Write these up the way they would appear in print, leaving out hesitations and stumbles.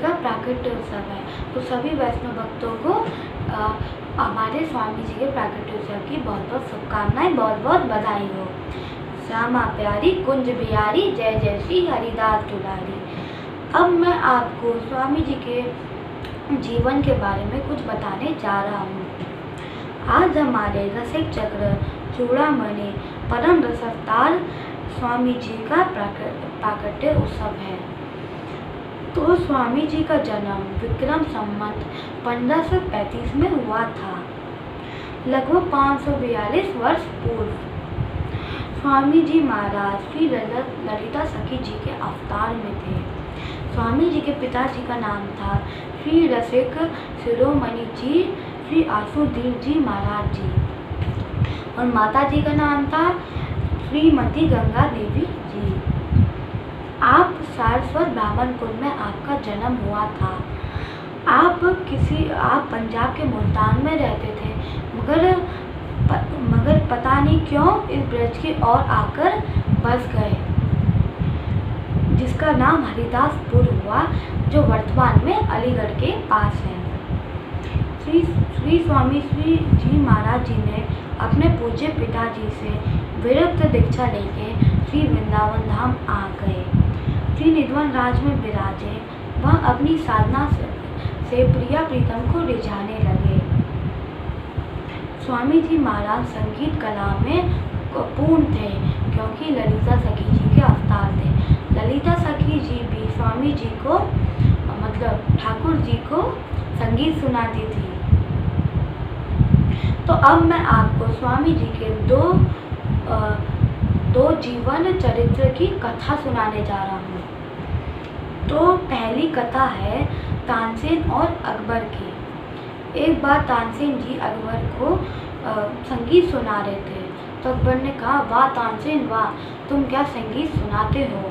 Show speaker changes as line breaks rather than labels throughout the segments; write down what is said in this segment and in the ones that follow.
का प्राकट्य उत्सव है। तो सभी वैष्णव भक्तों को हमारे स्वामी जी के प्राकट्य उत्सव की बहुत बहुत शुभकामनाएं, बहुत बहुत बधाई हो। श्यामा प्यारी कुंज बिहारी, जय जय श्री हरिदास दुलारी। अब मैं आपको स्वामी जी के जीवन के बारे में कुछ बताने जा रहा हूँ। आज हमारे रसिक चक्र चूड़ामणि परम रसवतार स्वामी जी का प्राकट्य उत्सव है। तो स्वामी जी का जन्म विक्रम संवत 1535 में हुआ था, लगभग 542 वर्ष पूर्व। स्वामी जी महाराज श्री ललिता सखी जी के अवतार में थे। स्वामी जी के पिताजी का नाम था श्री रसिक शिरोमणि जी श्री आशुदीन जी महाराज जी, और माता जी का नाम था श्रीमती गंगा देवी जी। आप सारस्वत ब्राह्मण कुल में आपका जन्म हुआ था। आप पंजाब के मुल्तान में रहते थे, मगर पता नहीं क्यों इस ब्रज की ओर आकर बस गए, जिसका नाम हरिदासपुर हुआ, जो वर्तमान में अलीगढ़ के पास है। श्री स्वामी श्री जी महाराज जी ने अपने पूज्य पिताजी से विरक्त दीक्षा लेके श्री वृंदावन धाम आ गए। श्री निधवन राज में विराजे, वह अपनी साधना से प्रिया प्रीतम को रिझाने लगे। स्वामी जी महाराज संगीत कला में पूर्ण थे, क्योंकि ललिता सखी जी के अवतार थे। ललिता सखी जी भी स्वामी जी को मतलब ठाकुर जी को संगीत सुनाती थी। तो अब मैं आपको स्वामी जी के दो जीवन चरित्र की कथा सुनाने जा रहा हूँ। तो पहली कथा है तानसेन और अकबर की। एक बार तानसेन जी अकबर को संगीत सुना रहे थे। तो अकबर ने कहा, वाह तानसेन वाह, तुम क्या संगीत सुनाते हो,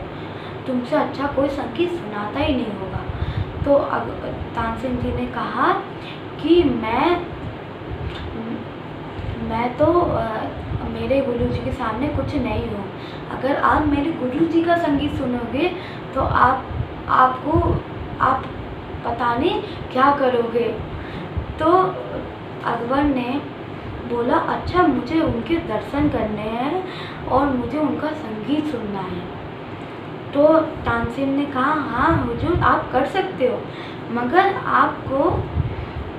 तुमसे अच्छा कोई संगीत सुनाता ही नहीं होगा। तो तानसेन जी ने कहा कि मैं तो मेरे गुरु जी के सामने कुछ नहीं हूँ। अगर आप मेरे गुरु जी का संगीत सुनोगे तो आप पता नहीं क्या करोगे। तो अकबर ने बोला, अच्छा मुझे उनके दर्शन करने हैं और मुझे उनका संगीत सुनना है। तो तानसेन ने कहा, हाँ हुजूर आप कर सकते हो, मगर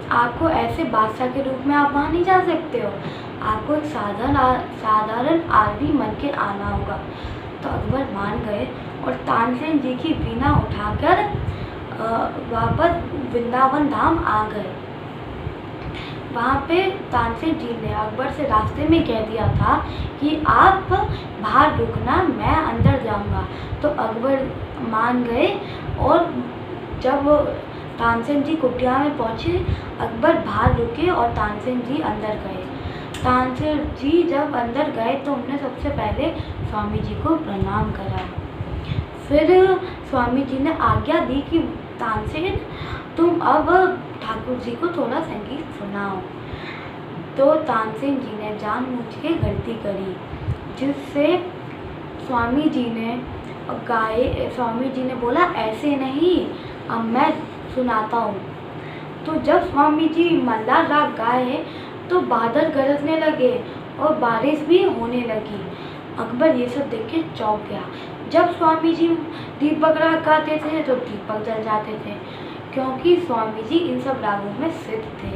आपको ऐसे बादशाह के रूप में आप वहाँ नहीं जा सकते हो, आपको एक साधारण आदमी मन के आना होगा। तो अकबर मान गए और तानसेन जी की वीणा उठाकर वापस वृंदावन धाम आ गए। वहाँ पे तानसेन जी ने अकबर से रास्ते में कह दिया था कि आप बाहर रुकना, मैं अंदर जाऊँगा। तो अकबर मान गए और जब तानसेन जी कुटिया में पहुँचे, अकबर बाहर रुके और तानसेन जी अंदर गए। तानसेन जी जब अंदर गए तो उन्होंने सबसे पहले स्वामी जी को प्रणाम करा। फिर स्वामी जी ने आज्ञा दी कि तानसेन तुम अब ठाकुर जी को थोड़ा संगीत सुनाओ। तो तानसेन जी ने जानबूझ के गलती करी, जिससे स्वामी जी ने बोला, ऐसे नहीं, अब मैं सुनाता हूँ। तो जब स्वामी जी मल्लार राग गाए तो बादल गरजने लगे और बारिश भी होने लगी। अकबर ये सब देख के चौंक गया। जब स्वामी जी दीपक राग गाते थे तो दीपक जल जाते थे, क्योंकि स्वामी जी इन सब रागों में सिद्ध थे।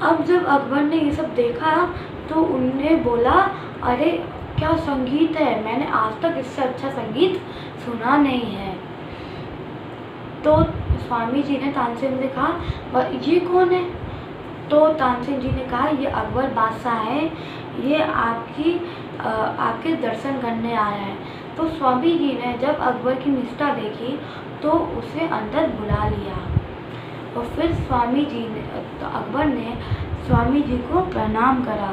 अब जब अकबर ने ये सब देखा तो उन्होंने बोला, अरे क्या संगीत है, मैंने आज तक इससे अच्छा संगीत सुना नहीं है। तो स्वामी जी ने तानसेन से कहा, ये कौन है? तो तानसेन जी ने कहा, ये अकबर बादशाह है, ये आपके दर्शन करने आया है। तो स्वामी जी ने जब अकबर की निष्ठा देखी तो उसे अंदर बुला लिया और फिर अकबर ने स्वामी जी को प्रणाम करा।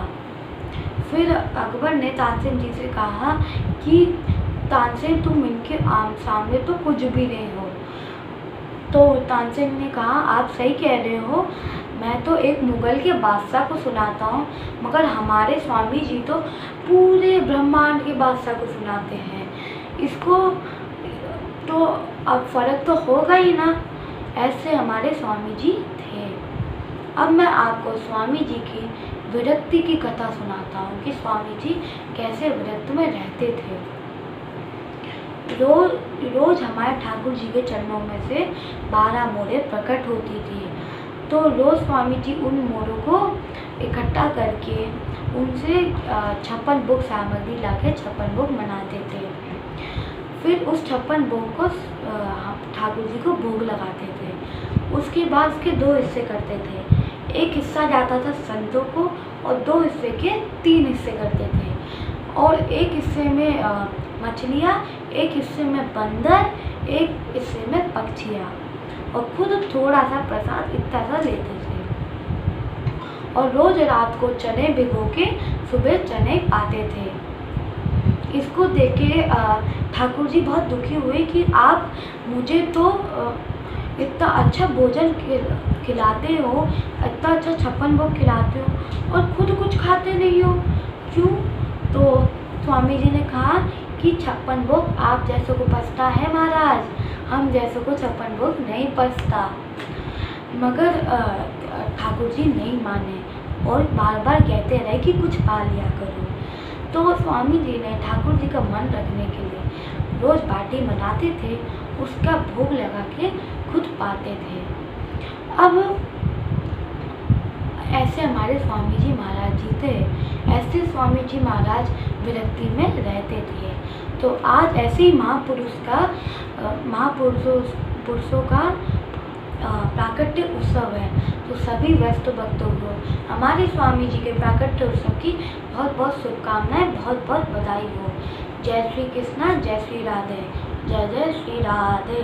फिर अकबर ने तानसेन जी से कहा कि तानसेन तुम इनके सामने तो कुछ भी नहीं हो। तो तानसेन ने कहा, आप सही कह रहे हो, मैं तो एक मुगल के बादशाह को सुनाता हूँ, मगर हमारे स्वामी जी तो पूरे ब्रह्मांड के बादशाह को सुनाते हैं। तो अब फर्क तो होगा ही ना। ऐसे हमारे स्वामी जी थे। अब मैं आपको स्वामी जी की विरक्ति की कथा सुनाता हूँ कि स्वामी जी कैसे विरक्त में रहते थे। रोज हमारे ठाकुर जी के चरणों में से 12 मोड़ें प्रकट होती थी। तो रोज स्वामी जी उन मोड़ों को इकट्ठा करके उनसे 56 भोग सामग्री लाके 56 भोग बनाते थे। फिर उस 56 भोग को ठाकुर जी को भोग लगाते थे। उसके बाद उसके 2 हिस्से करते थे। एक हिस्सा जाता था संतों को और 2 हिस्से के 3 हिस्से करते थे। और एक हिस्से में मछलियाँ, एक हिस्से में बंदर, एक हिस्से में पक्षियाँ, और खुद थोड़ा सा प्रसाद इतना सा लेते थे। और रोज रात को चने भिगो के सुबह चने पाते थे। इसको देख के ठाकुर जी बहुत दुखी हुए कि आप मुझे तो इतना अच्छा भोजन खिलाते हो, इतना अच्छा 56 भोग खिलाते हो और खुद कुछ खाते नहीं हो, क्यों? तो स्वामी जी ने कहा कि 56 भोग आप जैसों को पचता है महाराज, हम जैसों को 56 भोग नहीं पचता। मगर ठाकुर जी नहीं माने और बार बार कहते रहे कि कुछ पा लिया करो। तो स्वामी जी ने ठाकुर जी का मन रखने के लिए रोज बाटी बनाते थे, उसका भोग लगा के खुद पाते थे। अब ऐसे हमारे स्वामी जी महाराज जी थे। ऐसे स्वामी जी महाराज विरक्ति में रहते थे। तो आज ऐसे ही महापुरुषों का प्राकट्य उत्सव है। तो सभी व्यस्त भक्तों को हमारे स्वामी जी के प्राकट्य उत्सव की बहुत बहुत शुभकामनाएं, बहुत बहुत बधाई हो। जय श्री कृष्णा, जय श्री राधे, जय जय श्री राधे।